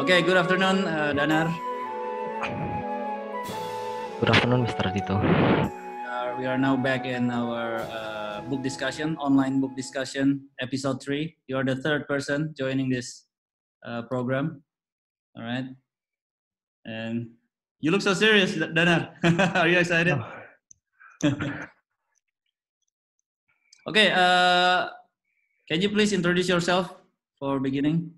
Okay, good afternoon, Danar. Good afternoon, Mr. Dito. We are now back in our book discussion, online book discussion, episode 3. You are the third person joining this program. All right. And you look so serious, Danar. Are you excited? Okay. Can you please introduce yourself for beginning?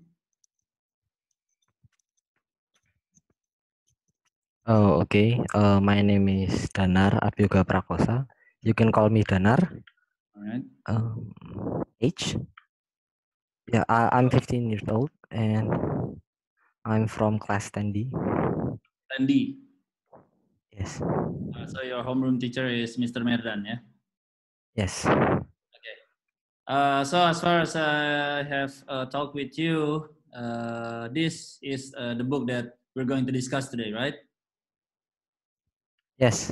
Oh, okay. My name is Danar Abiyoga Prakasa. You can call me Danar. All right. Age? Yeah, I'm 15 years old and I'm from class 10D. 10D. Yes. So your homeroom teacher is Mr. Merdan, yeah? Yes. Okay. So as far as I have talked with you, this is the book that we're going to discuss today, right? Yes.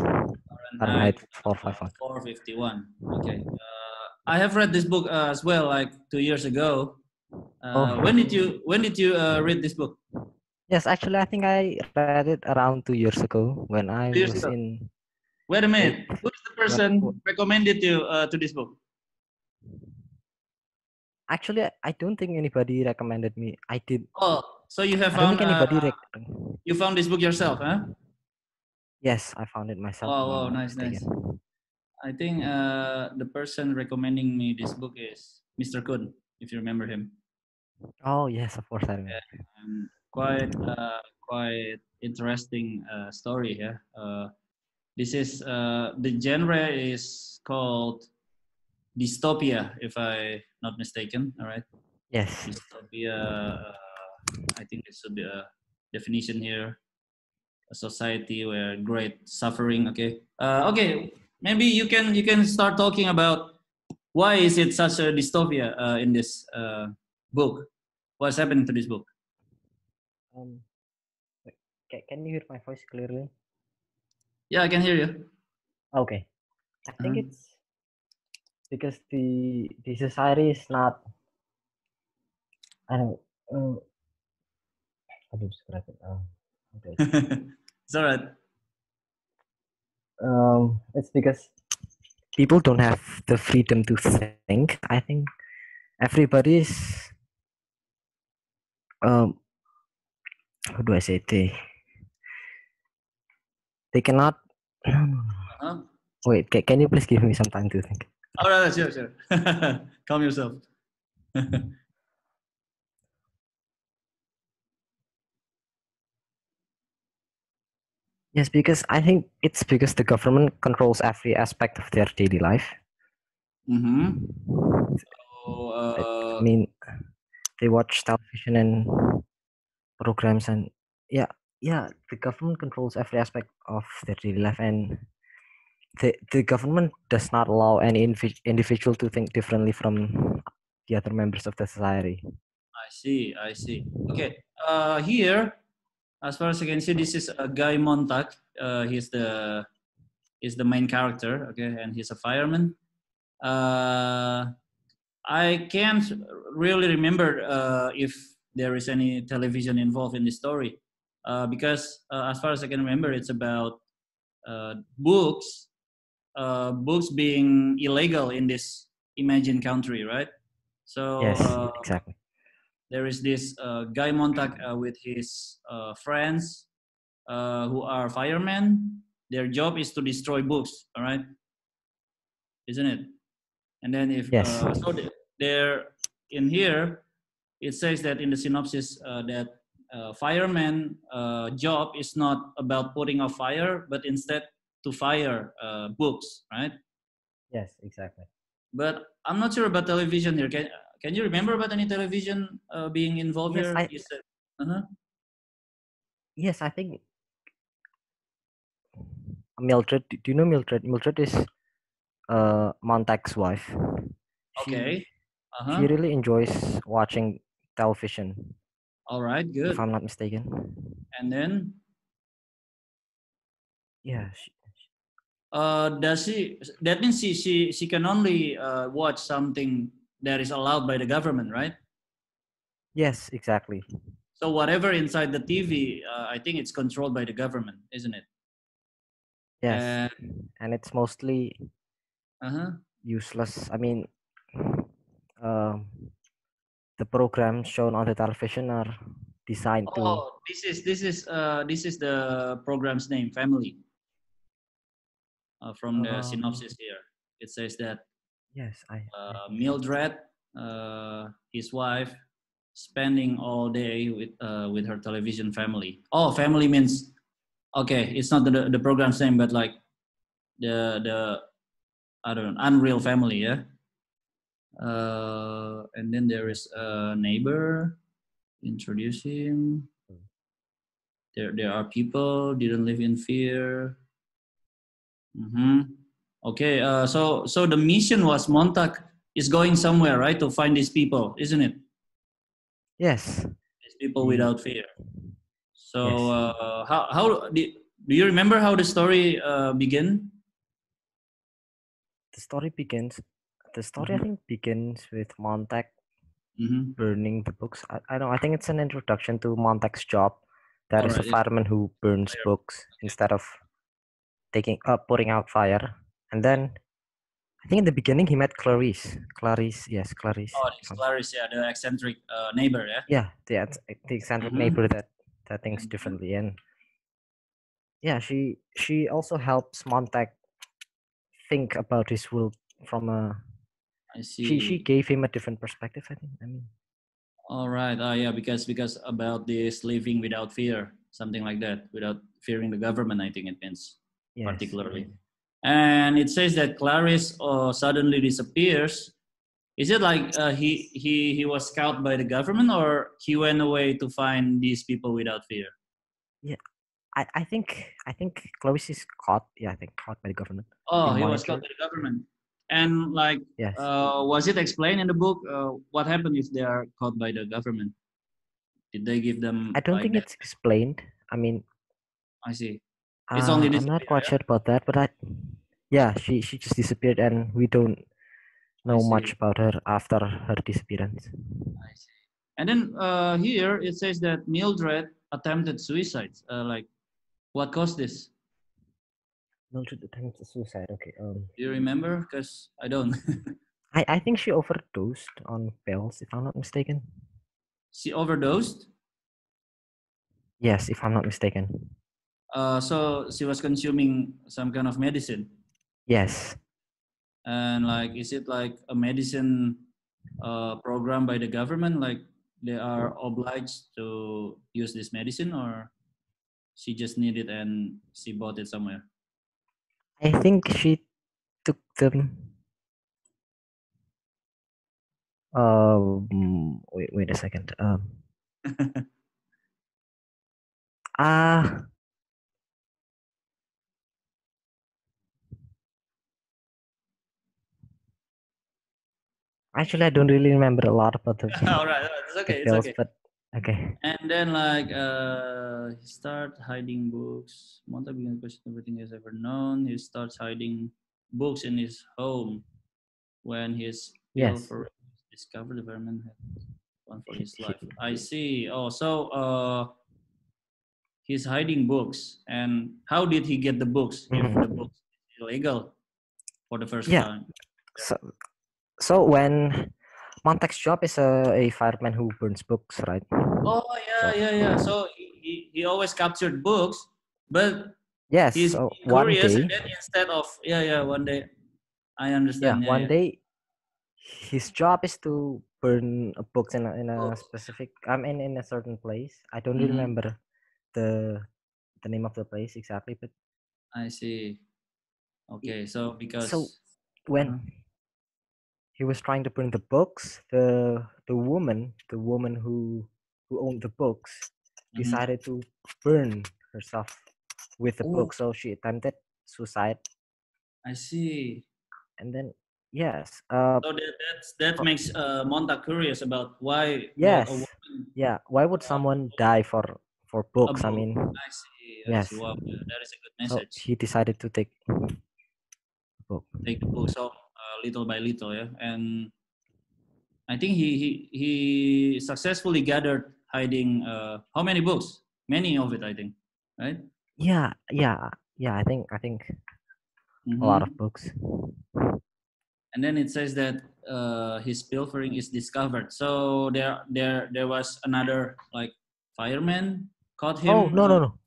Farrenheit 451. 451. Okay. I have read this book as well, like 2 years ago. When did you read this book? Yes, actually, I think I read it around 2 years ago when I 2 years was ago. in. Wait a minute. Who is the person recommended you to this book? Actually, I don't think anybody recommended me. I did. Oh, so you have I don't found think anybody you found this book yourself, huh? Yes, I found it myself. Oh, nice. I think the person recommending me this book is Mr. Kun, if you remember him. Oh yes, of course I remember. Quite interesting story. Yeah. This is the genre is called Dystopia, if I'm not mistaken. All right. Yes. Dystopia. I think it should be a definition here. A society where great suffering. Okay. Okay. Maybe you can start talking about why is it such a dystopia in this book? What's happening to this book? Can you hear my voice clearly? Yeah, I can hear you. Okay. I think it's because the society is not. I don't. How do you describe it? Okay. It's all right. It's because people don't have the freedom to think. I think everybody's. How do I say it? They cannot. Wait, can you please give me some time to think? All right, sure. Calm yourself. Yes, because I think it's because the government controls every aspect of their daily life. Mm-hmm. So, I mean, they watch television and programs, and yeah, the government controls every aspect of their daily life, and the government does not allow any individual to think differently from the other members of the society. I see. Okay. Here, as far as I can see, this is a guy Montague. He's the main character. Okay, and he's a fireman. I can't really remember if there is any television involved in the story, because as far as I can remember, it's about books being illegal in this imagined country, right? So Yes, exactly. There is this guy Montague with his friends who are firemen. Their job is to destroy books, all right? Isn't it? And then if Yes. So there in here it says that in the synopsis that fireman job is not about putting out fire, but instead to fire books, right? Yes, exactly. But I'm not sure about television here. Can you remember about any television being involved here? You said, Yes, I think Mildred. Do you know Mildred? Mildred is Montague's wife. Okay. She really enjoys watching television. All right, good. If I'm not mistaken. And then? Yeah. Does she? That means she can only watch something that is allowed by the government, right? Yes, exactly. So whatever inside the TV, I think it's controlled by the government, isn't it? Yes, and it's mostly Uh-huh. useless. I mean, the programs shown on the television are designed to. Oh, this is the program's name, Family. From the synopsis here, it says that Yes, Mildred, his wife, spending all day with her television family. Oh, family means okay. It's not the program's name, but like the I don't know, Unreal Family, yeah. And then there is a neighbor. Introduce him. There are people didn't live in fear. Okay, so the mission was Montague is going somewhere, right, to find these people, isn't it? Yes. These people without fear. So how do you remember how the story began? The story begins. The story I think begins with Montague burning the books. I don't. I think it's an introduction to Montague's job. There is a fireman who burns books instead of putting out fire. And then I think in the beginning he met Clarice. Yes, Clarice. Oh, it's Clarice, yeah, the eccentric neighbor, yeah. Yeah, the eccentric neighbor that thinks differently, and yeah, she also helps Montague think about his world from a. I see. She gave him a different perspective, I think. I mean. All right. Yeah, because about this living without fear, something like that, without fearing the government. I think it means particularly. And it says that Clarice suddenly disappears. Is it like he was scouted by the government, or he went away to find these people without fear? Yeah, I think Clarice is caught. Yeah, I think caught by the government. Oh, he was caught by the government. And like, was it explained in the book what happened if they are caught by the government? Did they give them? I don't think it's explained. I mean, I see. It's only I'm not quite sure about that, but she just disappeared, and we don't know much about her after her disappearance. I see. And then here it says that Mildred attempted suicide. Like, what caused this? Mildred attempted suicide. Okay. Do you remember? Because I don't. I think she overdosed on pills, if I'm not mistaken. She overdosed? Yes, if I'm not mistaken. So she was consuming some kind of medicine? Yes. And like, is it like a medicine program by the government? Like they are obliged to use this medicine, or she just needed and she bought it somewhere? I think she took them. Wait a second. Actually, I don't really remember a lot about the. All right, it's okay. It's okay. But okay. And then like he starts hiding books. Montague begins to question everything he's ever known. He starts hiding books in his home when his ill for discovered the Firemen had one for his life. I see. Oh, so he's hiding books. And how did he get the books if the books is illegal for the first time? So when Montague's job is a fireman who burns books, right? Oh yeah. So he always captured books, but he's curious, and then instead of one day, I understand. One day, his job is to burn books in a specific. In a certain place. I don't really remember the name of the place exactly, but I see. Okay, so because when he was trying to burn the books, the woman who owned the books decided to burn herself with the book, so she attempted suicide. I see. And then yes. So that makes Montague curious about why. Yes. Why would someone die for books? I mean. I see. Yes. Wow, that is a good message. So he decided to take the book. Take the book, so little by little, yeah. And I think he successfully gathered hiding how many books? Many of it, I think, right? Yeah. I think a lot of Mm-hmm. books. And then it says that his pilfering is discovered. So there was another like fireman caught Oh, him. no.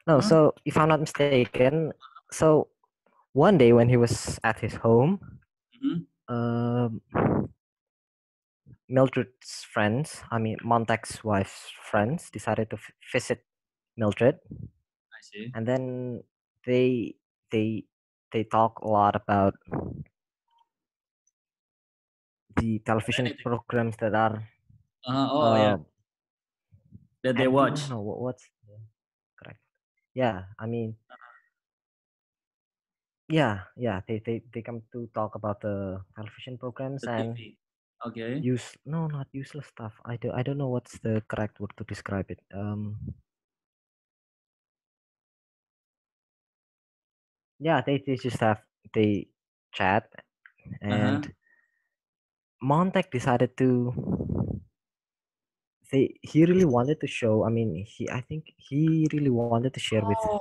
Huh? So if I'm not mistaken, so one day when he was at his home, Mhm. um, Mildred's friends, I mean Montague's wife's friends, decided to visit Mildred, I see. and then they they they talk a lot about the television Anything. programs that are Oh yeah, uh that they anti, watch. no, what's the correct, yeah, I mean, they come to talk about the television programs The and TV. Okay. not useless stuff. I don't know what's the correct word to describe it. Yeah, they just have, they chat, Uh-huh. and Montag decided to, he really wanted to show, I mean, I think he really wanted to share with, Oh,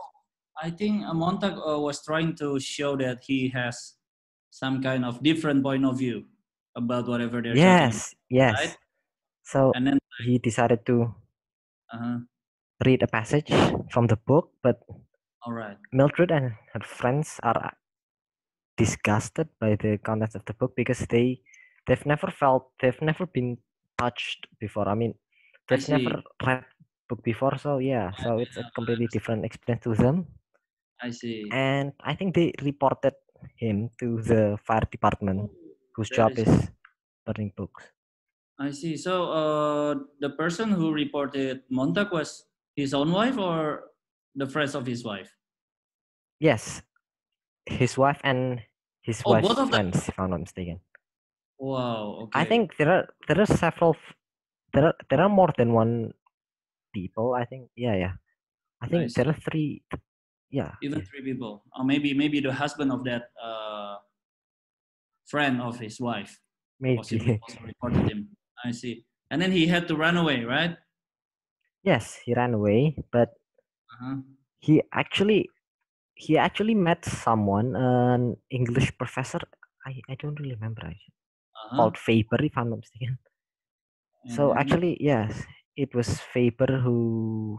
I think Montag was trying to show that he has some kind of different point of view about whatever they're talking about, right? yes, so And then, he decided to uh-huh. read a passage from the book, but All right. Mildred and her friends are disgusted by the contents of the book because they've never been touched before. I mean, I they've see. never read book before, so yeah, so it's a completely different experience to them. I see. And I think they reported him to the fire department, Oh, whose that job is. is burning books. I see. So the person who reported Montag was his own wife or the friends of his wife? Yes, his wife and his Oh, both wife's of them. friends, if I'm not mistaken. Wow. I Okay. think there are several, there are more than one people. I think, yeah. I I think there see. are three. Yeah, Even yeah, three people. Or maybe the husband of that friend of his wife possibly maybe. also reported him. I see. And then he had to run away, right? Yes, he ran away, but Uh-huh. he actually he actually met someone, an English professor. I don't really remember actually, Uh-huh. called Faber, if I'm not mistaken. And So then actually, yes, it was Faber who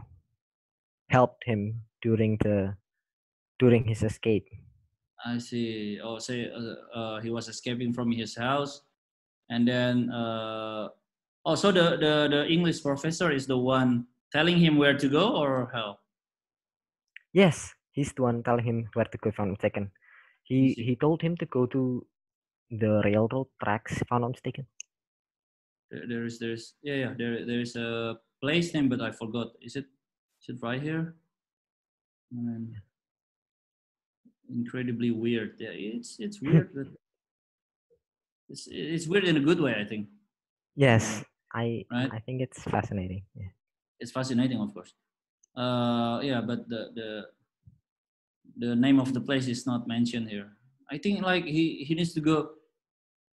helped him during his escape. I see. Oh, say he was escaping from his house, and then so the English professor is the one telling him where to go, or how? Yes, he's the one telling him where to go, if I'm not mistaken. I He see. told him to go to the railroad tracks, if I'm not mistaken. There's there's a place name, but I forgot. Is it right here? And incredibly weird. Yeah, it's weird, but it's weird in a good way, I think. Yes, I Right? I think it's fascinating. Yeah. It's fascinating, of course. Yeah, but the name of the place is not mentioned here. I think like he needs to go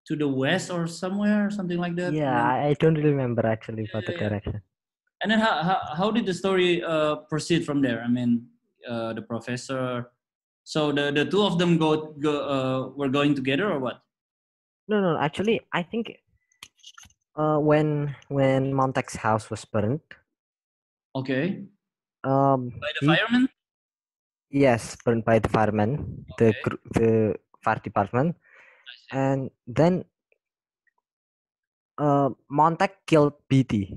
to the west or somewhere, something like that, and Yeah, then I don't really remember actually about the yeah, yeah. direction. And then how did the story proceed from there? I mean, the professor. So the two of them were going together or what? No. Actually, I think when Montague's house was burned, Okay, by the he firemen. yes, burned by the firemen, Okay, the fire department, I see. and then Montague killed BT.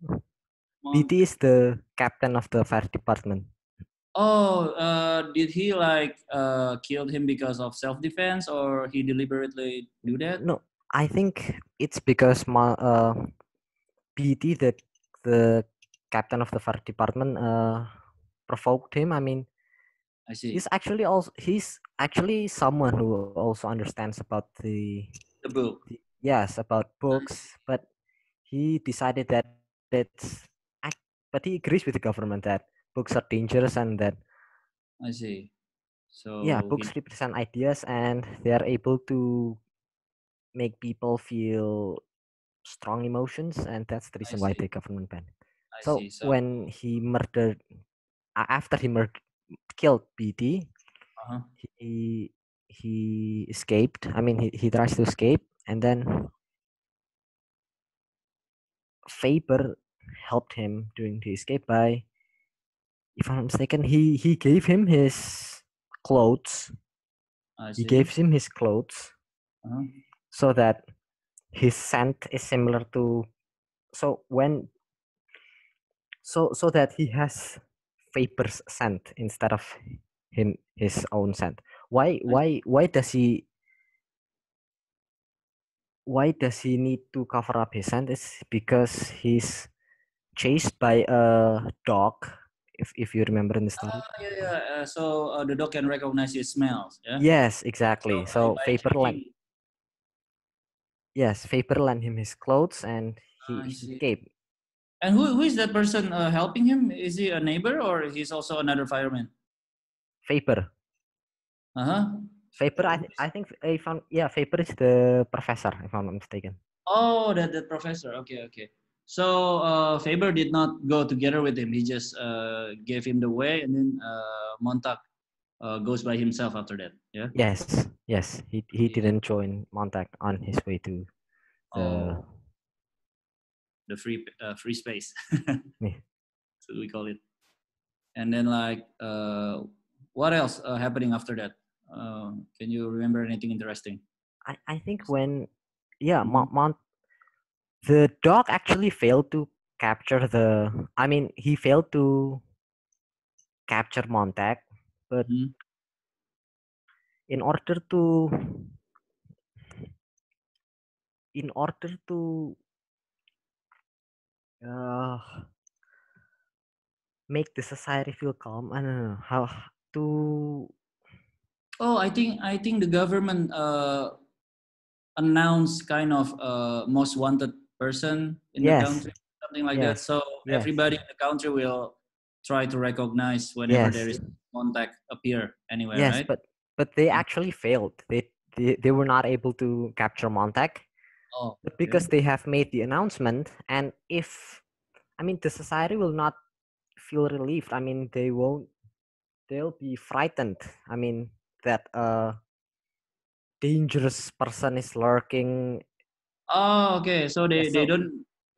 BT Montague. is the captain of the fire department. Oh, did he like killed him because of self-defense, or he deliberately do that? No, I think it's because BT, the captain of the fire department, provoked him. I mean, I see. he's actually someone who also understands about The book. yes, about I books, see. but he decided that but he agrees with the government that books are dangerous and that I see. yeah, So he. books represent ideas and they are able to make people feel strong emotions, and that's the I reason why see. the government banned it. I So see. So, when he murdered, after he killed BD, uh-huh. he escaped. I mean, he tries to escape, and then Faber helped him during the escape by, if I'm not mistaken, he gave him his clothes. I He see. gave him his clothes Uh-huh. so that his scent is similar to, so when so that he has Faber's scent instead of his own scent. Why I, why why does he why does he need to cover up his scent? It's because he's chased by a dog, if you remember in the story. yeah, yeah. So the dog can recognize his smells. Yeah. Yes, So exactly. So by Faber lent, checking, yes, Faber lent him his clothes and I he see. escaped. And who is that person helping him? Is he a neighbor or he's also another fireman? Faber. Uh huh. Faber, I think if I'm, yeah, Faber is the professor, if I'm not mistaken. Oh, that professor. Okay, okay. So Faber did not go together with him. He just gave him the way, and then Montague goes by himself after that. Yeah. Yes, yes. He Yeah. didn't join Montague on his way to the, Oh, the free space, me. so we call it. And then like, what else happening after that? Can you remember anything interesting? I think when, yeah, Mm-hmm. the dog actually failed to capture the, I mean, he failed to capture Montague, but Mm-hmm. in order to in order to uh, make the society feel calm, I don't know how to. Oh, I think the government announce kind of most wanted person in the Yes, country, something like that. yes, So yes, everybody in the country will try to recognize whenever there yes, is contact appear anywhere, yes, right? but they Uh, actually failed. They were not able to capture Montague, oh, but okay. because they have made the announcement, and if, I mean, the society will not feel relieved. I mean, they'll be frightened. I mean, that a dangerous person is lurking. Oh, okay. So Yeah,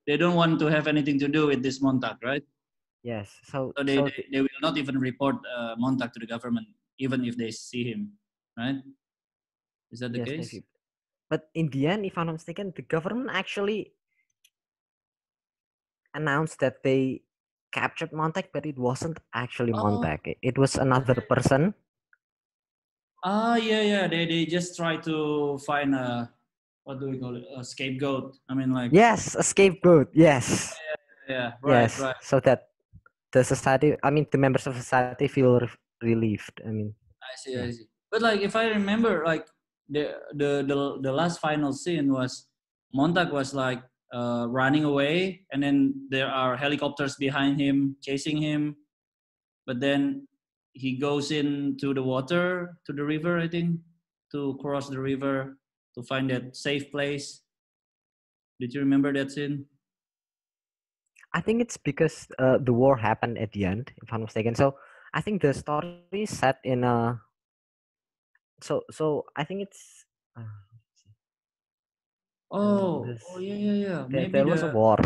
they don't want to have anything to do with this Montag, right? yes, so So they, so they, they will not even report Montag to the government, even if they see him, right? Is that the yes, case? maybe. But in the end, if I'm not mistaken, the government actually announced that they captured Montague, but it wasn't actually Oh, Montague. It was another person. yeah, yeah. They just try to find a, what do we call it? A scapegoat. I mean, like, Yes, a scapegoat. Yes, yeah, right, yes. right. So that the society, I mean, the members of society feel relieved. I mean, I see, yeah. I see. But like, if I remember, like the last final scene was Montag was like running away, and then there are helicopters behind him chasing him. But then he goes into the water to the river, I think, to cross the river to find that safe place. Did you remember that scene? I think it's because the war happened at the end, if I'm not mistaken. So I think the story is set in a. So I think it's. Oh, This oh yeah, yeah, yeah. Maybe there was a war.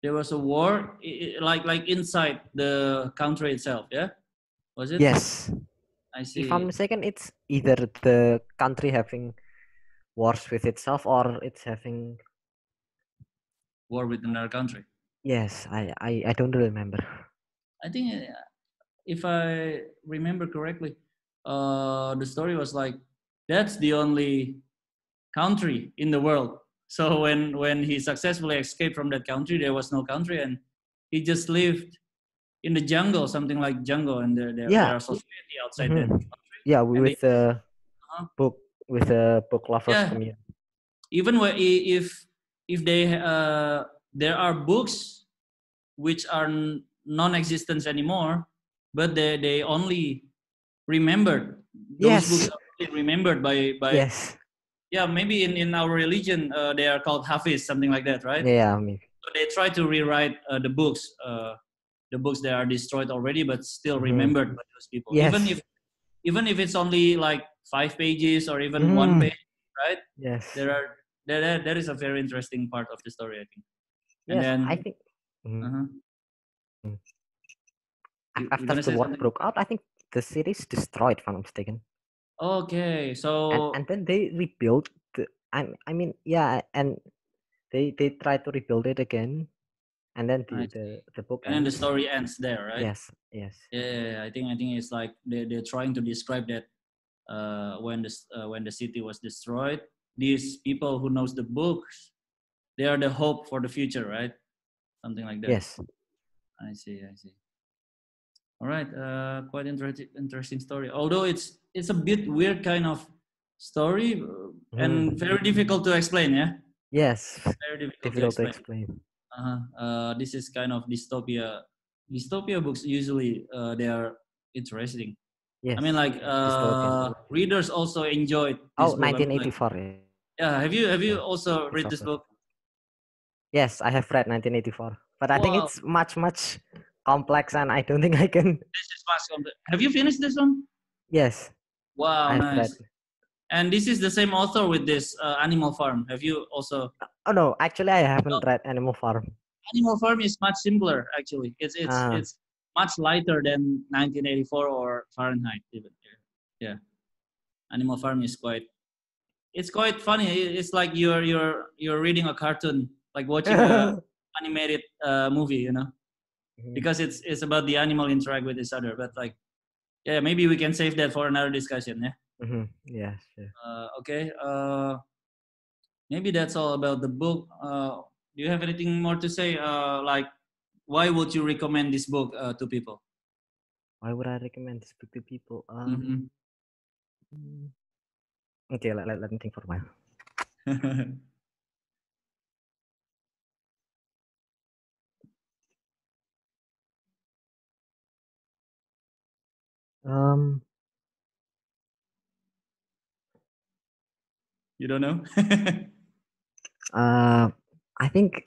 there was a war, like inside the country itself. Yeah, was it? Yes, I if I'm see. mistaken, it's either the country having wars with itself or it's having. War with another country. Yes, I don't remember. I think if I remember correctly, the story was like that's the only country in the world. So when he successfully escaped from that country, there was no country, and he just lived in the jungle, something like jungle, and there Yeah, are society outside that mhm. country, Yeah, and they with just the book with the book lovers yeah, community. even if they there are books which are non-existent anymore, but they only remembered, those books Yes, are only remembered by yes, yeah, maybe in our religion they are called hafiz, something like that, right? yeah, maybe. So they try to rewrite the books that are destroyed already, but still remembered by those people. Yes. Even if it's only like 5 pages or even 1 page, right? Yes. There is a very interesting part of the story, I think. And Yes, then I think you're after gonna the say war something? broke out, I think the city's destroyed, if I'm not mistaken. Okay, so And then they rebuilt I mean, yeah, and they try to rebuild it again, and then the book and then the ends. story ends there, right? Yes. Yeah, I think it's like they're trying to describe that when the city was destroyed, these people who knows the books, they are the hope for the future, right? Something like that. Yes. I see. All right, quite interesting story. Although it's a bit weird kind of story and very difficult to explain. Yeah. Yes. Very Difficult to explain. This is kind of dystopia. Dystopia books usually they are interesting. Yes. I mean, like readers also enjoyed this book. I mean, like, 1984. yeah. Have you also read this book? Yes, I have read 1984, but I think Wow, it's much complex, and I don't think I can. this is much complex. Have you finished this one? Yes, Wow, I have read. nice. And this is the same author with this Animal Farm. Have you also? Oh no, actually I haven't read Animal Farm. Animal Farm is much simpler. Actually, it's much lighter than 1984 or Fahrenheit even. Yeah, Animal Farm is quite funny. It's like you're reading a cartoon, like watching a animated movie, you know, because it's about the animal interact with each other. But like, yeah, maybe we can save that for another discussion. Yeah. Yeah, sure. Okay. Maybe that's all about the book. Do you have anything more to say? Like, why would you recommend this book to people? Why would I recommend this book to people? Mm-hmm. Okay, let me think for a while. You don't know? I think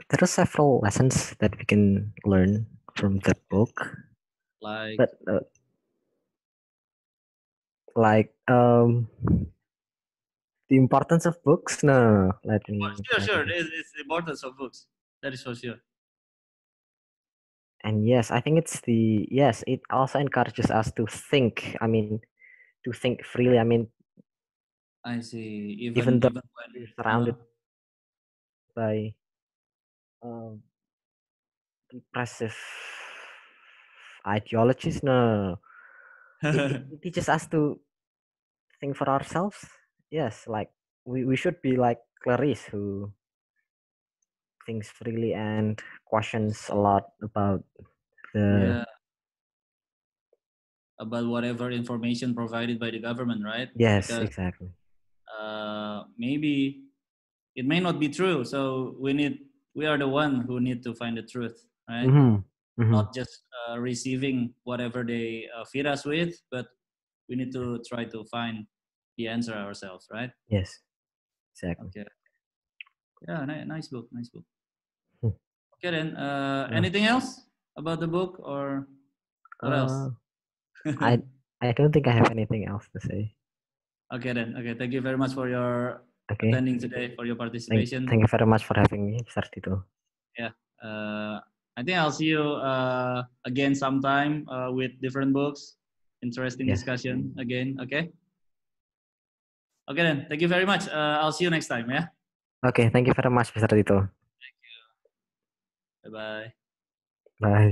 there are several lessons that we can learn from that book. Like, But the importance of books. No, let me try to sure. think. It's the importance of books. That is for sure. And yes, I think it also encourages us to think. I mean, to think freely. I mean, I see. even though Even we're when surrounded by repressive ideologies, no, it teaches us to think for ourselves. Yes, like we should be like Clarice, who thinks freely and questions a lot about the yeah, about whatever information provided by the government, right? yes, Because exactly. maybe it may not be true. So we are the one who need to find the truth, right? Not just receiving whatever they feed us with, but we need to try to find the answer ourselves, right? Yes, exactly. Okay. Yeah, nice book. Hmm. Okay then. Anything else about the book or what else? I I don't think I have anything else to say. Okay then. Okay, thank you very much for your Okay. attending today, for your participation. Thank you very much for having me, Mr. Tito. Yeah. I think I'll see you again sometime with different books. Interesting Yes. discussion again. Okay. Okay then. Thank you very much. I'll see you next time. Yeah. Okay, thank you very much, Mr. Tito. Bye bye. Bye.